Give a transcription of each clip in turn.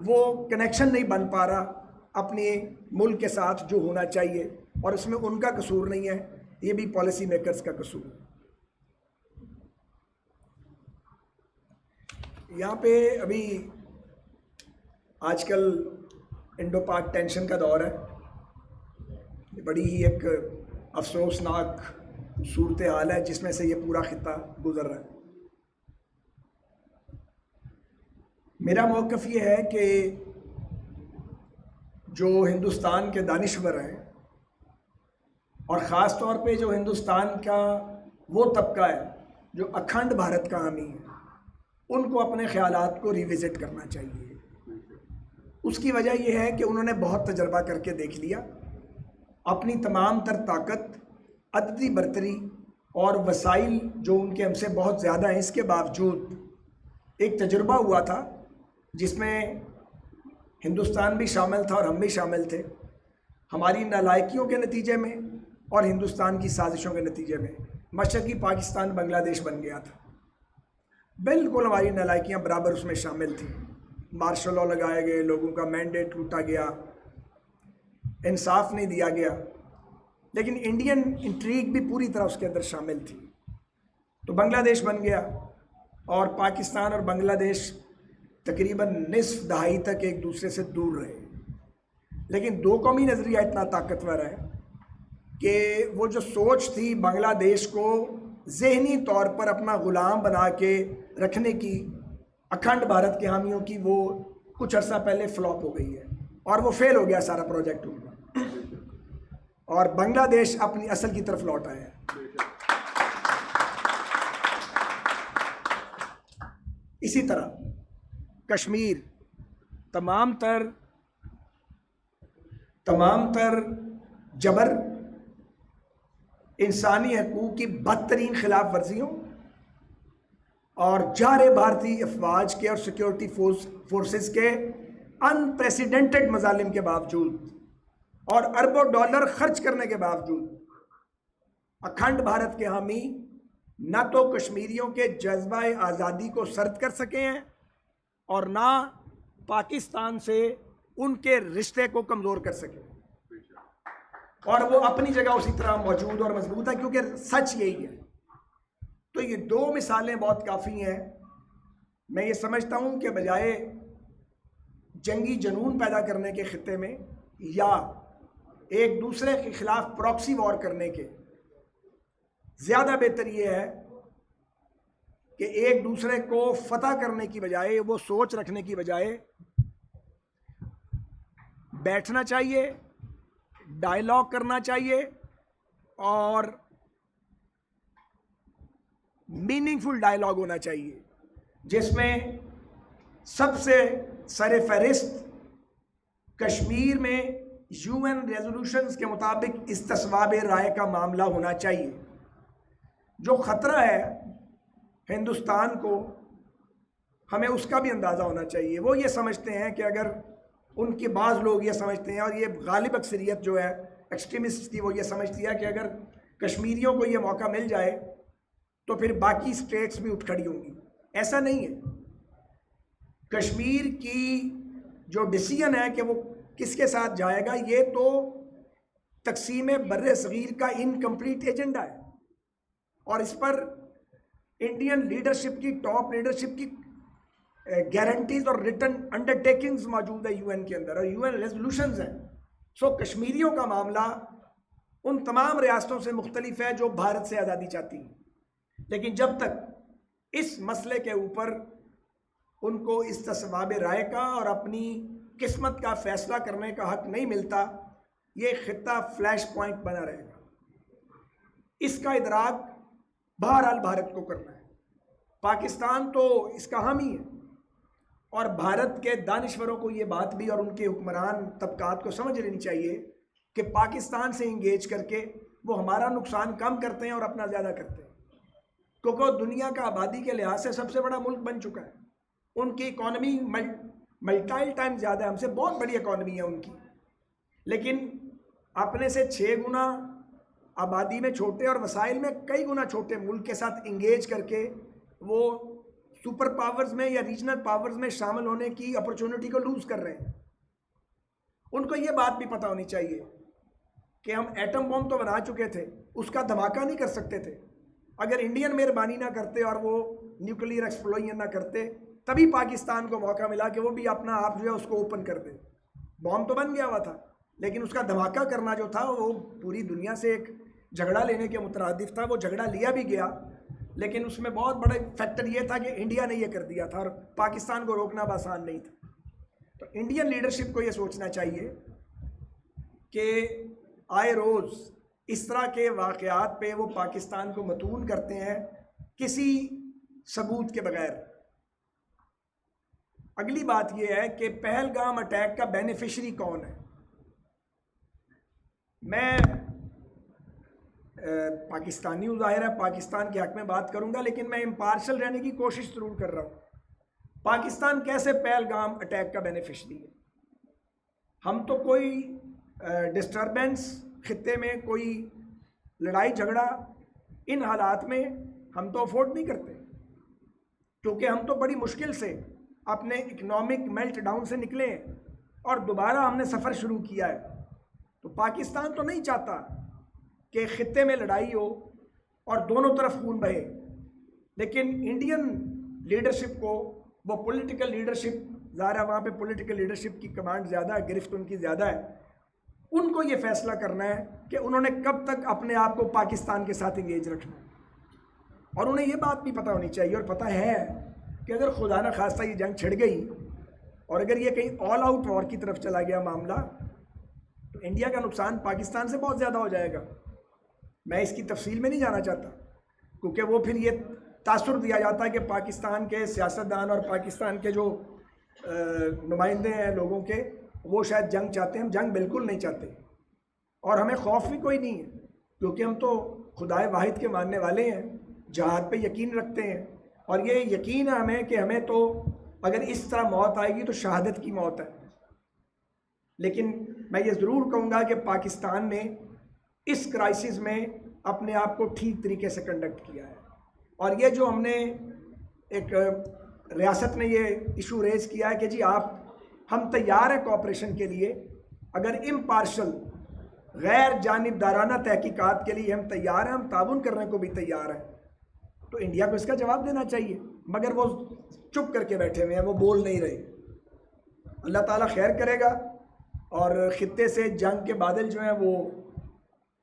वो कनेक्शन नहीं बन पा रहा अपने मुल्क के साथ जो होना चाहिए, और इसमें उनका कसूर नहीं है, ये भी पॉलिसी मेकर्स का कसूर है। यहाँ पे अभी आजकल इंडो पाक टेंशन का दौर है। ये बड़ी ही एक अफसोसनाक सूरत हाल है जिसमें से ये पूरा खित्ता गुजर रहा है। मेरा मौक़िफ़ ये है कि जो हिंदुस्तान के दानिश्वर हैं, और ख़ास तौर पे जो हिंदुस्तान का वो तबका है जो अखंड भारत का हामी है, उनको अपने ख़यालात को रिविज़िट करना चाहिए। उसकी वजह यह है कि उन्होंने बहुत तजर्बा करके देख लिया, अपनी तमाम तर ताकत, अददी बरतरी और वसाइल जो उनके हमसे बहुत ज़्यादा हैं, इसके बावजूद एक तजुर्बा हुआ था जिसमें हिंदुस्तान भी शामिल था और हम भी शामिल थे। हमारी नालायकियों के नतीजे में और हिंदुस्तान की साजिशों के नतीजे में मशरक़ी पाकिस्तान बांग्लादेश बन गया था। बिल्कुल हमारी नालायकियाँ बराबर उसमें शामिल थी। मार्शल लॉ लगाए गए, लोगों का मैंडेट टूटा गया, इंसाफ नहीं दिया गया, लेकिन इंडियन इंट्रीग भी पूरी तरह उसके अंदर शामिल थी। तो बांग्लादेश बन गया और पाकिस्तान और बांग्लादेश तकरीबन निस्फ दहाई तक एक दूसरे से दूर रहे। लेकिन दो कौमी नज़रिया इतना ताकतवर है कि वो जो सोच थी बांग्लादेश को ज़हनी तौर पर अपना ग़ुलाम बना के रखने की, अखंड भारत के हामियों की, वो कुछ अर्सा पहले फ्लॉप हो गई है और वो फेल हो गया सारा प्रोजेक्ट उनका, और बांग्लादेश अपनी असल की तरफ लौट आया है। इसी तरह कश्मीर तमाम तर जबर, इंसानी हकूक़ की बदतरीन खिलाफ वर्जियों और जारे भारतीय अफवाज के और सिक्योरिटी फोर्सेस के अनप्रेसिडेंटेड मजालिम के बावजूद और अरबों डॉलर खर्च करने के बावजूद अखंड भारत के हामी न तो कश्मीरियों के जज्बा आज़ादी को सर्द कर सके हैं और ना पाकिस्तान से उनके रिश्ते को कमज़ोर कर सके, और वो अपनी जगह उसी तरह मौजूद और मजबूत है, क्योंकि सच यही है। तो ये दो मिसालें बहुत काफ़ी हैं। मैं ये समझता हूँ कि बजाय जंगी जनून पैदा करने के खित्ते में या एक दूसरे के ख़िलाफ़ प्रॉक्सी वॉर करने के, ज़्यादा बेहतर ये है कि एक दूसरे को फतह करने की बजाय, वो सोच रखने की बजाय बैठना चाहिए, डायलॉग करना चाहिए और मीनिंगफुल डायलॉग होना चाहिए, जिसमें सबसे सरे फहरिस्त कश्मीर में यूएन रेजोल्यूशंस के मुताबिक इस्तिस्वाब राय का मामला होना चाहिए। जो ख़तरा है हिंदुस्तान को, हमें उसका भी अंदाज़ा होना चाहिए। वो ये समझते हैं कि अगर उनके बाज़ लोग ये समझते हैं, और ये गालिब अक्सरियत जो है एक्सट्रीमिस्ट की, वो ये समझती है कि अगर कश्मीरियों को ये मौका मिल जाए तो फिर बाकी स्टेट्स भी उठ खड़ी होंगी। ऐसा नहीं है। कश्मीर की जो डिसीजन है कि वो किसके साथ जाएगा, ये तो तकसीम बर्रे सगीर का इनकम्प्लीट एजेंडा है, और इस पर इंडियन लीडरशिप की, टॉप लीडरशिप की गारंटीज और रिटर्न अंडरटेकिंग्स मौजूद है यूएन के अंदर, और यूएन रेजोल्यूशंस हैं। सो कश्मीरियों का मामला उन तमाम रियासतों से मुख्तलिफ है जो भारत से आज़ादी चाहती हैं, लेकिन जब तक इस मसले के ऊपर उनको इस्तिस्वाब राय का और अपनी किस्मत का फैसला करने का हक नहीं मिलता, ये खित्ता फ्लैश पॉइंट बना रहेगा। इसका इदराक बहरहाल भारत को करना है। पाकिस्तान तो इसका हामी है, और भारत के दानिश्वरों को ये बात भी और उनके हुक्मरान तबकात को समझ लेनी चाहिए कि पाकिस्तान से इंगेज करके वो हमारा नुकसान कम करते हैं और अपना ज़्यादा करते हैं, क्योंकि वो दुनिया का आबादी के लिहाज से सबसे बड़ा मुल्क बन चुका है। उनकी इकॉनमी मल्टाइल टाइम ज़्यादा है, हमसे बहुत बड़ी इकॉनमी है उनकी, लेकिन अपने से 6 गुना आबादी में छोटे और वसाइल में कई गुना छोटे मुल्क के साथ इंगेज करके वो सुपर पावर्स में या रीजनल पावर्स में शामिल होने की अपॉर्चुनिटी को लूज कर रहे हैं। उनको ये बात भी पता होनी चाहिए कि हम एटम बॉम्ब तो बना चुके थे, उसका धमाका नहीं कर सकते थे। अगर इंडियन मेहरबानी ना करते और वो न्यूक्लियर एक्सप्लोजन ना करते, तभी पाकिस्तान को मौका मिला कि वो भी अपना आप जो है उसको ओपन कर दे। बॉम्ब तो बन गया हुआ था, लेकिन उसका धमाका करना जो था वो पूरी दुनिया से एक झगड़ा लेने के मुतरादिफ था। वो झगड़ा लिया भी गया, लेकिन उसमें बहुत बड़ा फैक्टर ये था कि इंडिया ने ये कर दिया था और पाकिस्तान को रोकना आसान नहीं था। तो इंडियन लीडरशिप को ये सोचना चाहिए कि आए रोज़ इस तरह के वाक़यात पे वो पाकिस्तान को मतून करते हैं किसी सबूत के बगैर। अगली बात यह है कि पहलगाम अटैक का बेनिफिशरी कौन है। मैं पाकिस्तानी हूँ, ज़ाहिर है पाकिस्तान के हक़ में बात करूँगा, लेकिन मैं इम्पार्शल रहने की कोशिश ज़रूर कर रहा हूँ। पाकिस्तान कैसे पहलगाम अटैक का बेनिफिशरी है? हम तो कोई डिस्टर्बेंस खित्ते में, कोई लड़ाई झगड़ा इन हालात में हम तो अफोर्ड नहीं करते, क्योंकि हम तो बड़ी मुश्किल से अपने इकनॉमिक मेल्ट डाउन से निकले हैं और दोबारा हमने सफ़र शुरू किया है। तो पाकिस्तान तो नहीं चाहता कि खित्ते में लड़ाई हो और दोनों तरफ खून बहे, लेकिन इंडियन लीडरशिप को वो पॉलिटिकल लीडरशिप, ज़ाहिर वहाँ पे पॉलिटिकल लीडरशिप की कमांड ज़्यादा है, गिरफ्त उनकी ज़्यादा है। उनको ये फैसला करना है कि उन्होंने कब तक अपने आप को पाकिस्तान के साथ इंगेज रखना है। और उन्हें ये बात भी पता होनी चाहिए, और पता है कि अगर खुदा न खास्ता ये जंग छिड़ गई और अगर ये कहीं ऑल आउट वॉर की तरफ चला गया मामला, तो इंडिया का नुकसान पाकिस्तान से बहुत ज़्यादा हो जाएगा। मैं इसकी तफसील में नहीं जाना चाहता, क्योंकि वो फिर ये तासुर दिया जाता है कि पाकिस्तान के सियासतदान और पाकिस्तान के जो नुमाइंदे हैं लोगों के, वो शायद जंग चाहते हैं। हम जंग बिल्कुल नहीं चाहते और हमें खौफ भी कोई नहीं है, क्योंकि हम तो खुदाए वाहिद के मानने वाले हैं, जहाद पे यकीन रखते हैं। और ये यकीन है हमें कि हमें तो अगर इस तरह मौत आएगी तो शहादत की मौत है। लेकिन मैं ये ज़रूर कहूँगा कि पाकिस्तान ने इस क्राइसिस में अपने आप को ठीक तरीके से कंडक्ट किया है। और ये जो हमने एक रियासत ने ये इशू रेज़ किया है कि जी हम तैयार हैं कोऑपरेशन के लिए, अगर इम्पार्शल गैर जानिबदाराना तहकीकात के लिए हम तैयार हैं, हम ताउन करने को भी तैयार हैं, तो इंडिया को इसका जवाब देना चाहिए। मगर वो चुप करके बैठे हुए हैं, वो बोल नहीं रहे। अल्लाह ताला खैर करेगा और ख़ित्ते से जंग के बादल जो हैं वो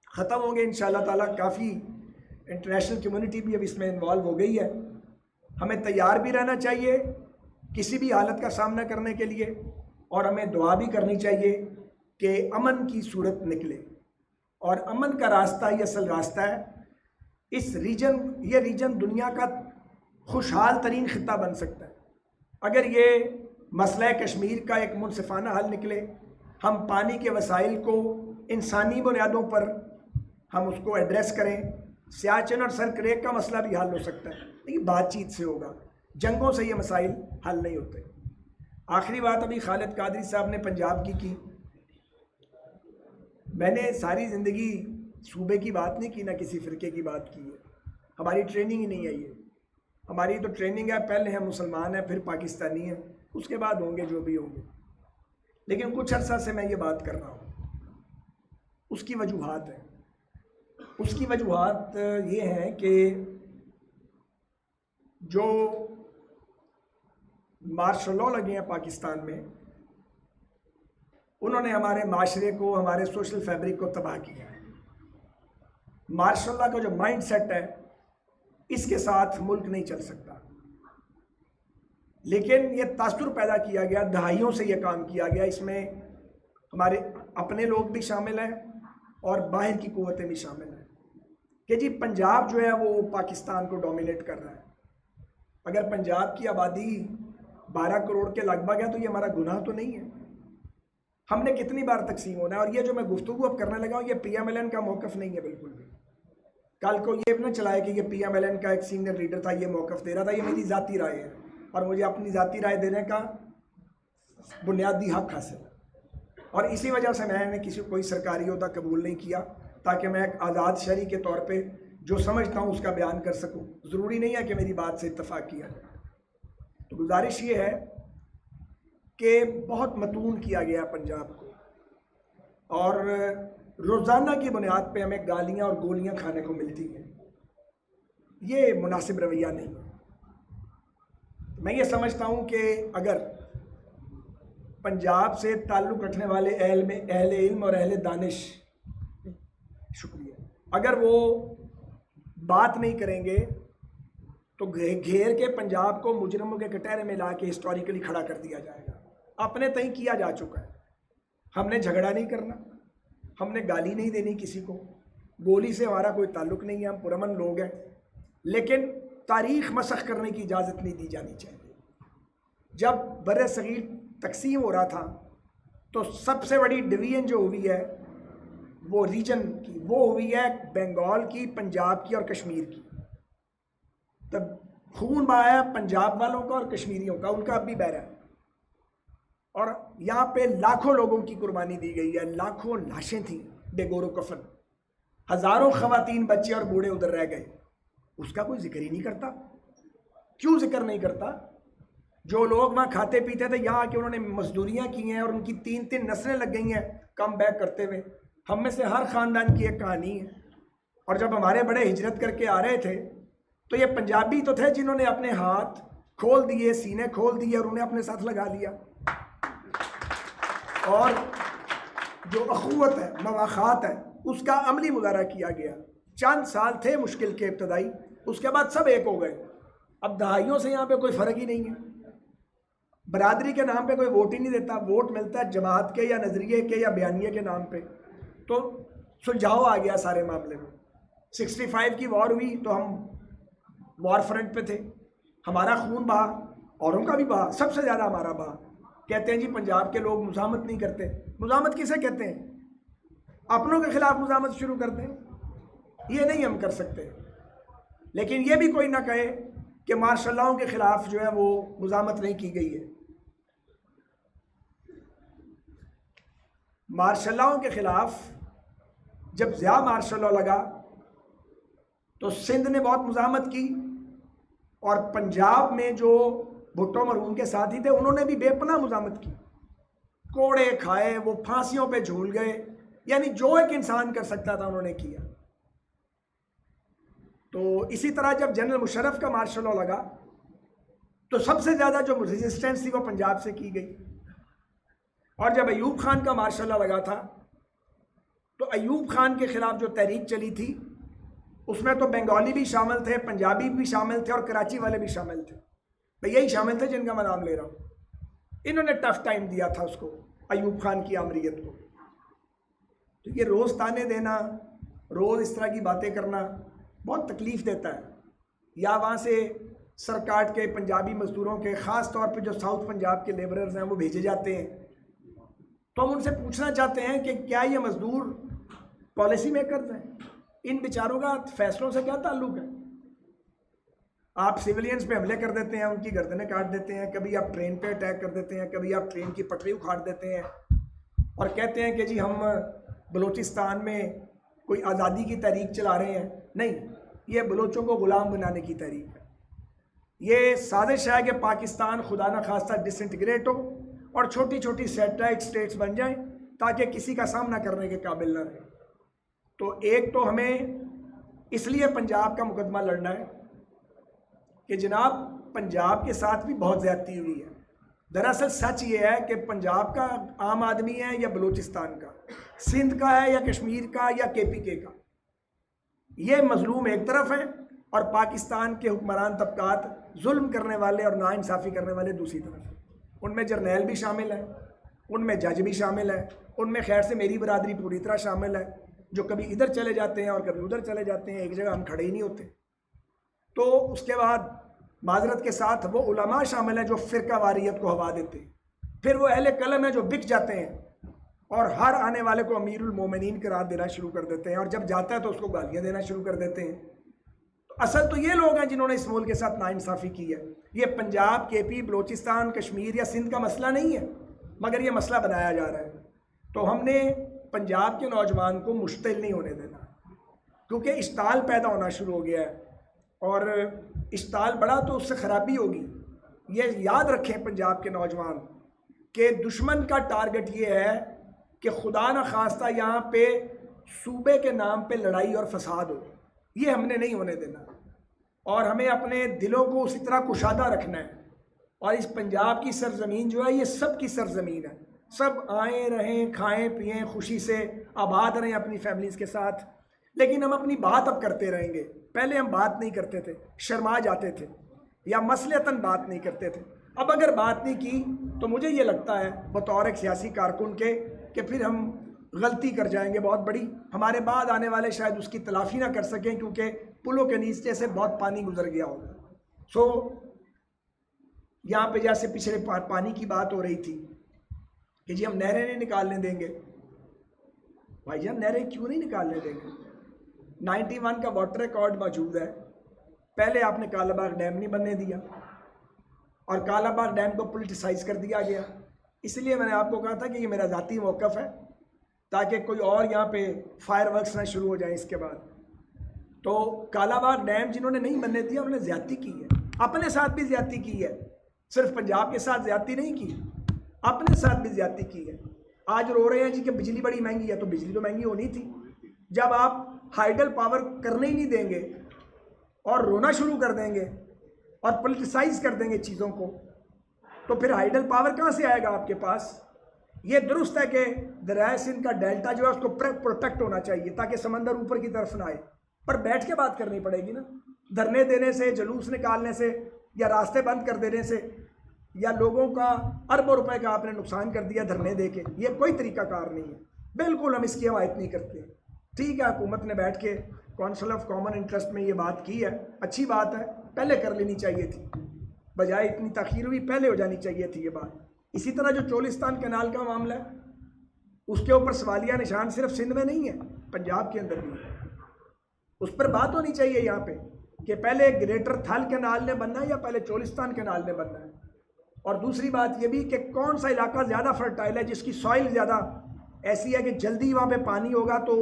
ख़त्म होंगे इंशाअल्लाह ताला। काफ़ी इंटरनेशनल कम्युनिटी भी अब इसमें इन्वॉल्व हो गई है। हमें तैयार भी रहना चाहिए किसी भी हालत का सामना करने के लिए, और हमें दुआ भी करनी चाहिए कि अमन की सूरत निकले। और अमन का रास्ता ही असल रास्ता है। ये रीजन दुनिया का खुशहाल तरीन ख़ित्ता बन सकता है अगर ये मसला कश्मीर का एक मुनसिफाना हल निकले। हम पानी के वसाइल को इंसानी बुनियादों पर हम उसको एड्रेस करें। सियाचिन और सर क्रेक का मसला भी हल हो सकता है, लेकिन बातचीत से होगा। जंगों से ये मसाइल हल नहीं होते। आखिरी बात अभी खालिद कादरी साहब ने पंजाब की। मैंने सारी ज़िंदगी सूबे की बात नहीं की, ना किसी फ़िरके की बात की है। हमारी ट्रेनिंग ही नहीं है ये। हमारी तो ट्रेनिंग है, पहले हम मुसलमान हैं, फिर पाकिस्तानी हैं, उसके बाद होंगे जो भी होंगे। लेकिन कुछ अर्सा से मैं ये बात कर रहा हूँ। उसकी वजूहात हैं। उसकी वजूहात ये हैं कि जो मार्शल लॉ लगे हैं पाकिस्तान में, उन्होंने हमारे माशरे को, हमारे सोशल फैब्रिक को तबाह किया है। मार्शल लॉ का जो माइंड सेट है, इसके साथ मुल्क नहीं चल सकता। लेकिन ये तासुर पैदा किया गया, दहाइयों से ये काम किया गया। इसमें हमारे अपने लोग भी शामिल हैं और बाहर की कुव्वतें भी शामिल हैं कि जी पंजाब जो है वो पाकिस्तान को डोमिनेट कर रहा है। अगर पंजाब की आबादी 12 करोड़ के लगभग है तो ये हमारा गुनाह तो नहीं है। हमने कितनी बार तकसीम होना है। और ये जो मैं गुफ्तगू अब करने लगा हूँ, ये PMLN का मौक़िफ़ नहीं है बिल्कुल भी। कल को ये ना चलाए कि ये PMLN का एक सीनियर लीडर था, ये मौक़िफ़ दे रहा था। ये मेरी ज़ाती राय है और मुझे अपनी ज़ाती राय देने का बुनियादी हक़ हासिल है। और इसी वजह से मैंने कोई सरकारी ओहदा कबूल नहीं किया, ताकि मैं एक आज़ाद शहरी के तौर पे जो समझता हूँ उसका बयान कर सकूँ। ज़रूरी नहीं है कि मेरी बात से इत्तफ़ाक़ किया जाए। तो गुजारिश ये है कि बहुत मतून किया गया पंजाब को और रोज़ाना की बुनियाद पे हमें गालियाँ और गोलियाँ खाने को मिलती हैं। ये मुनासिब रवैया नहीं है। मैं ये समझता हूँ कि अगर पंजाब से ताल्लुक़ रखने वाले अहले इल्म और अहले दानिश, शुक्रिया, अगर वो बात नहीं करेंगे तो घेर के पंजाब को मुजरमों के कटहरे में ला के हिस्टोरिकली खड़ा कर दिया जाएगा। अपने तय किया जा चुका है। हमने झगड़ा नहीं करना, हमने गाली नहीं देनी किसी को, गोली से हमारा कोई ताल्लुक़ नहीं है, हम पुरअमन लोग हैं, लेकिन तारीख़ मसख़ करने की इजाज़त नहीं दी जानी चाहिए। जब बर्रे सगीर तकसीम हो रहा था तो सबसे बड़ी डिवीज़न जो हुई है वो रीजन की, वो हुई है बंगाल की, पंजाब की और कश्मीर की। तब खून बहाया पंजाब वालों का और कश्मीरियों का, उनका अब भी बह रहा है। और यहाँ पे लाखों लोगों की कुर्बानी दी गई है, लाखों लाशें थीं बेगोरो कफन, हज़ारों ख़वातीन, बच्चे और बूढ़े उधर रह गए। उसका कोई जिक्र ही नहीं करता। क्यों जिक्र नहीं करता? जो लोग वहाँ खाते पीते थे, यहाँ आके उन्होंने मजदूरियाँ की हैं और उनकी 3-3 नस्लें लग गई हैं कम बैक करते हुए। हम में से हर ख़ानदान की एक कहानी है। और जब हमारे बड़े हिजरत करके आ रहे थे तो ये पंजाबी तो थे जिन्होंने अपने हाथ खोल दिए, सीने खोल दिए और उन्हें अपने साथ लगा लिया। और जो अखुवत है, मवाख़ात है, उसका अमली मुज़ाहरा किया गया। चंद साल थे मुश्किल के इब्तदाई, उसके बाद सब एक हो गए। अब दहाइयों से यहाँ पे कोई फ़र्क ही नहीं है। बरादरी के नाम पे कोई वोट ही नहीं देता, वोट मिलता है जमात के या नज़रिए के या बयानिए के नाम पे। तो सुलझाव आ गया सारे मामले में। 65 की वॉर हुई तो हम वॉर फ्रंट पे थे, हमारा खून बहा, औरों का भी बहा, सबसे ज़्यादा हमारा बहा। कहते हैं जी पंजाब के लोग मुज़ाहमत नहीं करते। मुज़ाहमत किसे कहते हैं? अपनों के ख़िलाफ़ मुज़ाहमत शुरू करते हैं। ये नहीं हम कर सकते। लेकिन ये भी कोई ना कहे कि मार्शल के ख़िलाफ़ जो है वो मुज़ाहमत नहीं की गई है। मार्शल के ख़िलाफ़ जब ज़िया मार्शल लगा तो सिंध ने बहुत मुज़ाहमत की और पंजाब में जो भुट्टो मरहूम के साथी थे उन्होंने भी बेपनाह मुज़ाहमत की। कोड़े खाए, वो फांसियों पे झूल गए, यानी जो एक इंसान कर सकता था उन्होंने किया। तो इसी तरह जब जनरल मुशर्रफ का मार्शल लॉ लगा तो सबसे ज़्यादा जो रेजिस्टेंस थी वो पंजाब से की गई। और जब अयूब खान का मार्शल लॉ लगा था तो अयूब खान के ख़िलाफ़ जो तहरीक चली थी उसमें तो बंगाली भी शामिल थे, पंजाबी भी शामिल थे और कराची वाले भी शामिल थे। भाई यही शामिल थे जिनका मैं नाम ले रहा हूँ। इन्होंने टफ टाइम दिया था उसको, अयूब खान की आमरीत को। तो ये रोज़ ताने देना, रोज़ इस तरह की बातें करना बहुत तकलीफ़ देता है। या वहाँ से सरकार के पंजाबी मज़दूरों के, ख़ास तौर पे जो साउथ पंजाब के लेबरर्स हैं, वो भेजे जाते हैं। तो हम उनसे पूछना चाहते हैं कि क्या ये मज़दूर पॉलिसी मेकर्स हैं? इन बेचारों का फैसलों से क्या ताल्लुक़ है? आप सिविलियंस पे हमले कर देते हैं, उनकी गर्दनें काट देते हैं, कभी आप ट्रेन पे अटैक कर देते हैं, कभी आप ट्रेन की पटरी उखाड़ देते हैं और कहते हैं कि जी हम बलूचिस्तान में कोई आज़ादी की तहरीक चला रहे हैं। नहीं, ये बलोचों को ग़ुलाम बनाने की तहरीक है। ये साजिश है कि पाकिस्तान खुदा न खास्ता डिसइंटीग्रेट हो और छोटी छोटी सैटेलाइट स्टेट्स बन जाएं ताकि किसी का सामना करने के काबिल न रहे। तो एक तो हमें इसलिए पंजाब का मुकदमा लड़ना है कि जनाब पंजाब के साथ भी बहुत ज़्यादती हुई है। दरअसल सच ये है कि पंजाब का आम आदमी है या बलूचिस्तान का, सिंध का है या कश्मीर का या KPK का, ये मजलूम एक तरफ हैं और पाकिस्तान के हुक्मरान तबकात जुल्म करने वाले और नाइंसाफ़ी करने वाले दूसरी तरफ। उनमें जर्नैल भी शामिल है, उनमें जज भी शामिल है, उनमें खैर से मेरी बरादरी पूरी तरह शामिल है, जो कभी इधर चले जाते हैं और कभी उधर चले जाते हैं, एक जगह हम खड़े ही नहीं होते। तो उसके बाद माजरत के साथ वो उलमा शामिल हैं जो फ़िरका वारियत को हवा देते हैं। फिर वो अहले कलम है जो बिक जाते हैं और हर आने वाले को अमीरुल मोमिनीन करार देना शुरू कर देते हैं और जब जाता है तो उसको गालियाँ देना शुरू कर देते हैं। तो असल तो ये लोग हैं जिन्होंने इस मुल्क के साथ नाइंसाफ़ी की है। ये पंजाब, KP, बलूचिस्तान, कश्मीर या सिंध का मसला नहीं है, मगर ये मसला बनाया जा रहा है। तो हमने पंजाब के नौजवान को मुश्तिल नहीं होने देना, क्योंकि इश्ताल पैदा होना शुरू हो गया है और इश्ताल बड़ा तो उससे ख़राबी होगी। ये याद रखें पंजाब के नौजवान कि दुश्मन का टारगेट ये है कि खुदा न खास्ता यहाँ पे सूबे के नाम पे लड़ाई और फसाद हो। ये हमने नहीं होने देना और हमें अपने दिलों को उसी तरह कुशादा रखना है। और इस पंजाब की सरजमीन जो है ये सब की सरजमीन है। सब आए रहें, खाएं पिएं, खुशी से आबाद रहें अपनी फैमिलीज़ के साथ। लेकिन हम अपनी बात अब करते रहेंगे। पहले हम बात नहीं करते थे, शर्मा जाते थे या मसलतन बात नहीं करते थे। अब अगर बात नहीं की तो मुझे ये लगता है बतौर एक सियासी कारकुन के कि फिर हम गलती कर जाएंगे बहुत बड़ी। हमारे बाद आने वाले शायद उसकी तलाफ़ी ना कर सकें क्योंकि पुलों के नीचे से बहुत पानी गुजर गया होगा। सो यहाँ पे जैसे पिछले पानी की बात हो रही थी कि जी हम नहरें नहीं निकालने देंगे। भाईजान नहरें क्यों नहीं निकालने देंगे? 91 का वाटर रिकॉर्ड मौजूद है। पहले आपने कालाबाग डैम नहीं बनने दिया और कालाबाग डैम को पोलिटिसाइज कर दिया गया। इसलिए मैंने आपको कहा था कि ये मेरा ज़ाती मौक़िफ़ है ताकि कोई और यहाँ पे फायरवर्क्स ना शुरू हो जाए इसके बाद। तो कालाबाग डैम जिन्होंने नहीं बनने दिया उन्होंने ज़्यादती की है, अपने साथ भी ज़्यादती की है। सिर्फ पंजाब के साथ ज़्यादती नहीं की, अपने साथ भी ज़्यादती की है। आज रो रहे हैं जी कि बिजली बड़ी महंगी है, तो बिजली तो महंगी होनी थी। जब आप हाइडल पावर करने ही नहीं देंगे और रोना शुरू कर देंगे और पॉलिटिसाइज कर देंगे चीज़ों को, तो फिर हाइडल पावर कहाँ से आएगा आपके पास? ये दुरुस्त है कि दरियाए सिंध का डेल्टा जो है उसको प्रोटेक्ट होना चाहिए ताकि समंदर ऊपर की तरफ ना आए, पर बैठ के बात करनी पड़ेगी ना। धरने देने से, जुलूस निकालने से या रास्ते बंद कर देने से या लोगों का अरबों रुपए का आपने नुकसान कर दिया धरने दे के, ये कोई तरीकाकार नहीं है। बिल्कुल हम इसकी हमायत नहीं करते। ठीक है, हुकूमत ने बैठ के काउंसिल ऑफ कॉमन इंटरेस्ट में ये बात की है, अच्छी बात है, पहले कर लेनी चाहिए थी, बजाय इतनी ताख़ीर हुई पहले हो जानी चाहिए थी ये बात। इसी तरह जो चोलिस्तान कैनाल का मामला है उसके ऊपर सवालिया निशान सिर्फ सिंध में नहीं है, पंजाब के अंदर भी है। उस पर बात होनी चाहिए यहाँ पे कि पहले ग्रेटर थल कैनाल ने बनना है या पहले चोलिस्तान कैनाल ने बनना है। और दूसरी बात ये भी कि कौन सा इलाका ज़्यादा फर्टाइल है, जिसकी सॉइल ज़्यादा ऐसी है कि जल्दी वहाँ पे पानी होगा तो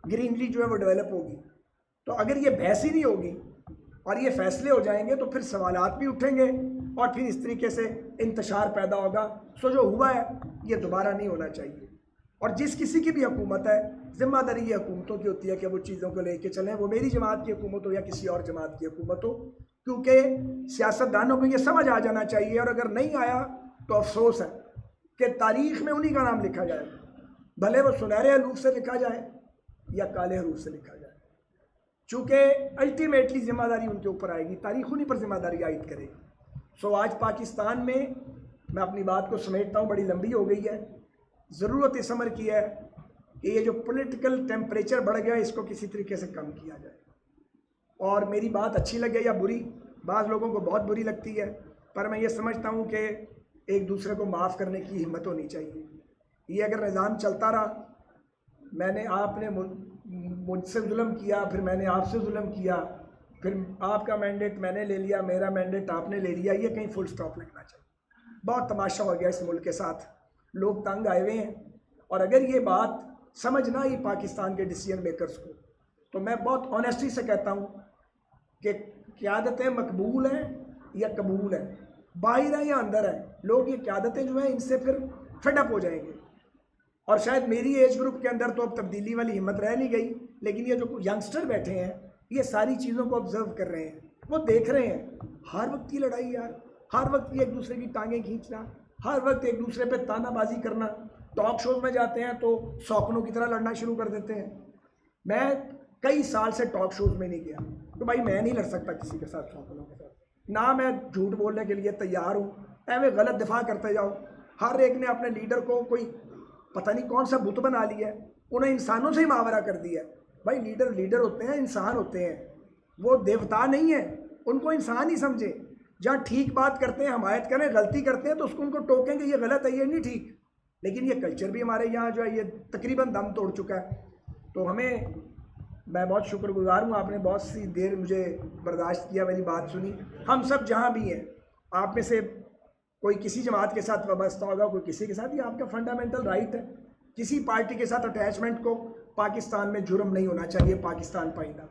ग्रीनरी जो है वो डेवलप होगी। तो अगर ये बहस ही नहीं होगी और ये फैसले हो जाएंगे तो फिर सवालात भी उठेंगे और फिर इस तरीके से इंतशार पैदा होगा। सो जो हुआ है ये दोबारा नहीं होना चाहिए। और जिस किसी की भी हुकूमत है, जिम्मेदारी ये हुकूमतों की होती है कि वो चीज़ों को लेके चलें, वो मेरी जमात की हुकूमत हो या किसी और जमात की हुकूमत हो, क्योंकि सियासतदानों को ये समझ आ जाना चाहिए। और अगर नहीं आया तो अफसोस है कि तारीख़ में उन्हीं का नाम लिखा जाए, भले वो सुनहरे हरूफ से लिखा जाए या काले हरूफ से लिखा जाए, चूँकि अल्टीमेटली जिम्मेदारी उनके ऊपर आएगी, तारीख़ उन्हीं पर जिम्मेदारी आयद करेगी। सो आज पाकिस्तान में मैं अपनी बात को समेटता हूँ, बड़ी लंबी हो गई है। ज़रूरत इस अमर की है कि ये जो पॉलिटिकल टेम्परेचर बढ़ गया इसको किसी तरीके से कम किया जाए। और मेरी बात अच्छी लगे या बुरी, बाज़ लोगों को बहुत बुरी लगती है, पर मैं ये समझता हूँ कि एक दूसरे को माफ़ करने की हिम्मत होनी चाहिए। ये अगर निज़ाम चलता रहा, आपने मुझसे जुल्म किया, फिर मैंने आपसे जुल्म किया, फिर आपका मैंडेट मैंने ले लिया, मेरा मैंडेट आपने ले लिया, ये कहीं फुल स्टॉप लगना चाहिए। बहुत तमाशा हो गया इस मुल्क के साथ, लोग तंग आए हुए हैं। और अगर ये बात समझ ना आई पाकिस्तान के डिसीजन मेकर्स को, तो मैं बहुत ऑनेस्टी से कहता हूँ कि क़यादतें मकबूल हैं या कबूल हैं, बाहर है या अंदर है। लोग ये क़यादतें जो हैं इनसे फिर फेडअप हो जाएंगे। और शायद मेरी एज ग्रुप के अंदर तो अब तब्दीली वाली हिम्मत रह नहीं गई, लेकिन ये जो यंगस्टर बैठे हैं ये सारी चीज़ों को ऑब्जर्व कर रहे हैं, वो देख रहे हैं हर वक्त की लड़ाई यार, हर वक्त एक दूसरे की टांगें खींचना, हर वक्त एक दूसरे पे तानाबाजी करना। टॉक शोज में जाते हैं तो शौकनों की तरह लड़ना शुरू कर देते हैं। मैं कई साल से टॉक शोज में नहीं गया, तो भाई मैं नहीं लड़ सकता किसी के साथ, शौकनों के साथ ना मैं झूठ बोलने के लिए तैयार हूँ। ऐਵੇਂ गलत दिफा करते जाओ। हर एक ने अपने लीडर को कोई पता नहीं कौन सा बुत बना लिया है, उन्हें इंसानों से ही मुहावरा कर दिया है। भाई लीडर होते हैं, इंसान होते हैं, वो देवता नहीं है, उनको इंसान ही समझे। जहाँ ठीक बात करते हैं, हमायत करें, गलती करते हैं तो उसको उनको टोकेंगे ये गलत है, ये नहीं ठीक। लेकिन ये कल्चर भी हमारे यहाँ जो है ये तकरीबन दम तोड़ चुका है। तो मैं बहुत शुक्रगुजार हूँ, आपने बहुत सी देर मुझे बर्दाश्त किया, मेरी बात सुनी। हम सब जहाँ भी हैं, आप में से कोई किसी जमात के साथ वाबस्ता होगा, कोई किसी के साथ, ये आपका फंडामेंटल राइट है। किसी पार्टी के साथ अटैचमेंट को पाकिस्तान में जुर्म नहीं होना चाहिए। पाकिस्तान पाइंदा।